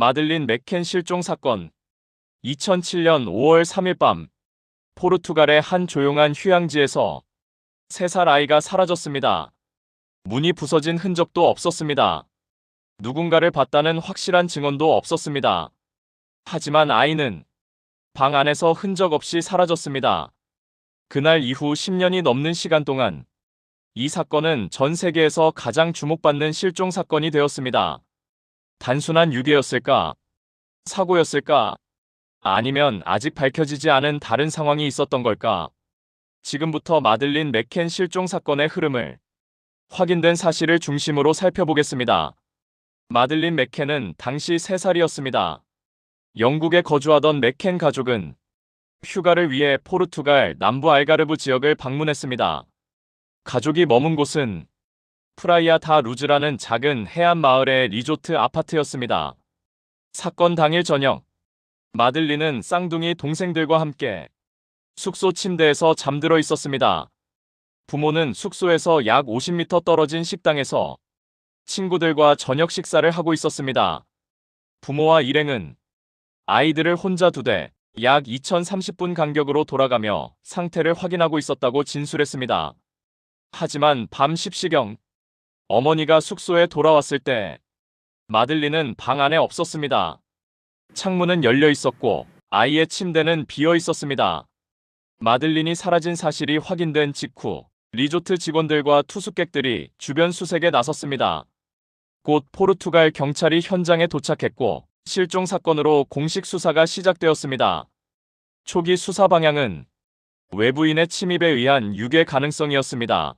마들린 맥켄 실종 사건. 2007년 5월 3일 밤, 포르투갈의 한 조용한 휴양지에서 3살 아이가 사라졌습니다. 문이 부서진 흔적도 없었습니다. 누군가를 봤다는 확실한 증언도 없었습니다. 하지만 아이는 방 안에서 흔적 없이 사라졌습니다. 그날 이후 10년이 넘는 시간 동안 이 사건은 전 세계에서 가장 주목받는 실종 사건이 되었습니다. 단순한 유괴였을까? 사고였을까? 아니면 아직 밝혀지지 않은 다른 상황이 있었던 걸까? 지금부터 마들린 맥켄 실종 사건의 흐름을 확인된 사실을 중심으로 살펴보겠습니다. 마들린 맥켄은 당시 3살이었습니다. 영국에 거주하던 맥켄 가족은 휴가를 위해 포르투갈 남부 알가르브 지역을 방문했습니다. 가족이 머문 곳은 프라이아 다 루즈라는 작은 해안 마을의 리조트 아파트였습니다. 사건 당일 저녁, 마들린은 쌍둥이 동생들과 함께 숙소 침대에서 잠들어 있었습니다. 부모는 숙소에서 약 50m 떨어진 식당에서 친구들과 저녁 식사를 하고 있었습니다. 부모와 일행은 아이들을 혼자 두되 약 2030분 간격으로 돌아가며 상태를 확인하고 있었다고 진술했습니다. 하지만 밤 10시경 어머니가 숙소에 돌아왔을 때 마들린은 방 안에 없었습니다. 창문은 열려 있었고 아이의 침대는 비어 있었습니다. 마들린이 사라진 사실이 확인된 직후 리조트 직원들과 투숙객들이 주변 수색에 나섰습니다. 곧 포르투갈 경찰이 현장에 도착했고 실종 사건으로 공식 수사가 시작되었습니다. 초기 수사 방향은 외부인의 침입에 의한 유괴 가능성이었습니다.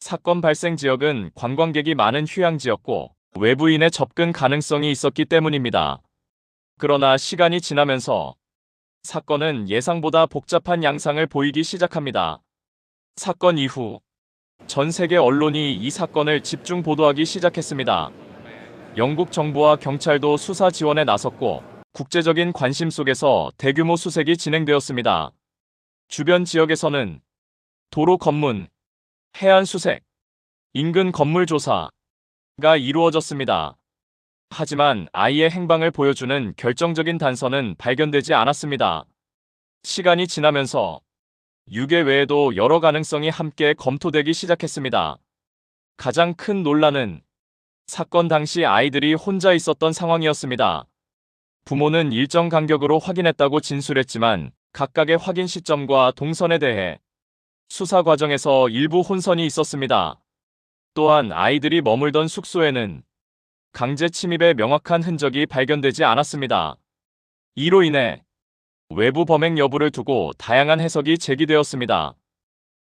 사건 발생 지역은 관광객이 많은 휴양지였고 외부인의 접근 가능성이 있었기 때문입니다. 그러나 시간이 지나면서 사건은 예상보다 복잡한 양상을 보이기 시작합니다. 사건 이후 전 세계 언론이 이 사건을 집중 보도하기 시작했습니다. 영국 정부와 경찰도 수사 지원에 나섰고 국제적인 관심 속에서 대규모 수색이 진행되었습니다. 주변 지역에서는 도로 검문, 해안 수색, 인근 건물 조사가 이루어졌습니다. 하지만 아이의 행방을 보여주는 결정적인 단서는 발견되지 않았습니다. 시간이 지나면서 유괴 외에도 여러 가능성이 함께 검토되기 시작했습니다. 가장 큰 논란은 사건 당시 아이들이 혼자 있었던 상황이었습니다. 부모는 일정 간격으로 확인했다고 진술했지만 각각의 확인 시점과 동선에 대해 수사 과정에서 일부 혼선이 있었습니다. 또한 아이들이 머물던 숙소에는 강제 침입의 명확한 흔적이 발견되지 않았습니다. 이로 인해 외부 범행 여부를 두고 다양한 해석이 제기되었습니다.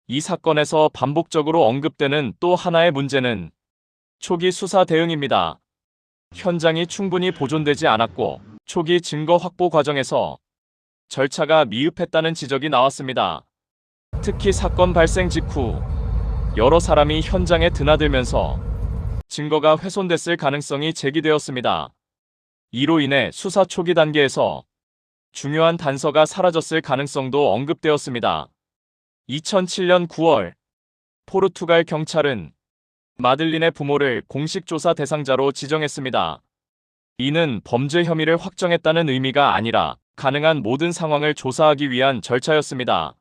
이 사건에서 반복적으로 언급되는 또 하나의 문제는 초기 수사 대응입니다. 현장이 충분히 보존되지 않았고 초기 증거 확보 과정에서 절차가 미흡했다는 지적이 나왔습니다. 특히 사건 발생 직후 여러 사람이 현장에 드나들면서 증거가 훼손됐을 가능성이 제기되었습니다. 이로 인해 수사 초기 단계에서 중요한 단서가 사라졌을 가능성도 언급되었습니다. 2007년 9월 포르투갈 경찰은 마들린의 부모를 공식 조사 대상자로 지정했습니다. 이는 범죄 혐의를 확정했다는 의미가 아니라 가능한 모든 상황을 조사하기 위한 절차였습니다.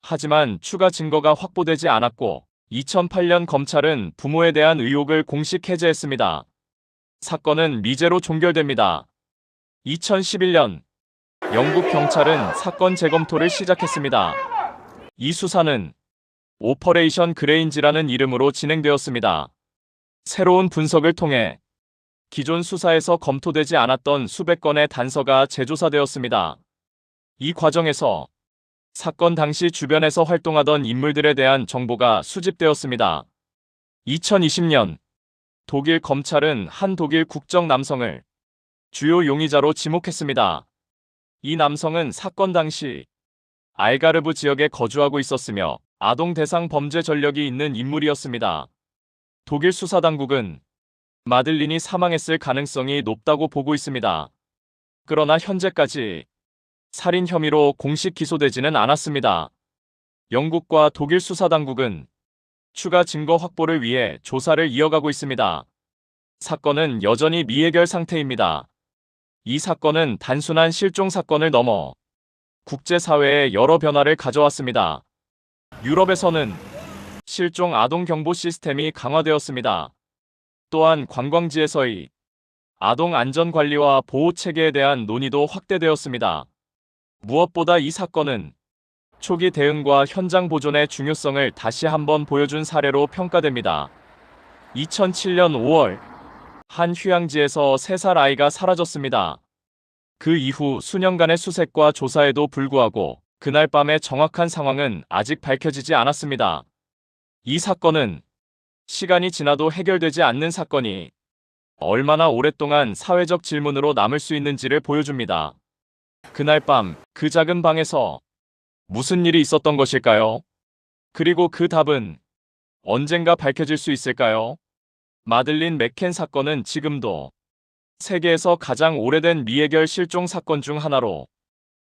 하지만 추가 증거가 확보되지 않았고 2008년 검찰은 부모에 대한 의혹을 공식 해제했습니다. 사건은 미제로 종결됩니다. 2011년 영국 경찰은 사건 재검토를 시작했습니다. 이 수사는 오퍼레이션 그레인지라는 이름으로 진행되었습니다. 새로운 분석을 통해 기존 수사에서 검토되지 않았던 수백 건의 단서가 재조사되었습니다. 이 과정에서 사건 당시 주변에서 활동하던 인물들에 대한 정보가 수집되었습니다. 2020년 독일 검찰은 한 독일 국적 남성을 주요 용의자로 지목했습니다. 이 남성은 사건 당시 알가르브 지역에 거주하고 있었으며 아동 대상 범죄 전력이 있는 인물이었습니다. 독일 수사당국은 마들린이 사망했을 가능성이 높다고 보고 있습니다. 그러나 현재까지 살인 혐의로 공식 기소되지는 않았습니다. 영국과 독일 수사당국은 추가 증거 확보를 위해 조사를 이어가고 있습니다. 사건은 여전히 미해결 상태입니다. 이 사건은 단순한 실종 사건을 넘어 국제사회에 여러 변화를 가져왔습니다. 유럽에서는 실종 아동 경보 시스템이 강화되었습니다. 또한 관광지에서의 아동 안전 관리와 보호 체계에 대한 논의도 확대되었습니다. 무엇보다 이 사건은 초기 대응과 현장 보존의 중요성을 다시 한번 보여준 사례로 평가됩니다. 2007년 5월, 한 휴양지에서 3살 아이가 사라졌습니다. 그 이후 수년간의 수색과 조사에도 불구하고 그날 밤의 정확한 상황은 아직 밝혀지지 않았습니다. 이 사건은 시간이 지나도 해결되지 않는 사건이 얼마나 오랫동안 사회적 질문으로 남을 수 있는지를 보여줍니다. 그날 밤, 그 작은 방에서 무슨 일이 있었던 것일까요? 그리고 그 답은 언젠가 밝혀질 수 있을까요? 마들린 맥켄 사건은 지금도 세계에서 가장 오래된 미해결 실종 사건 중 하나로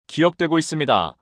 기억되고 있습니다.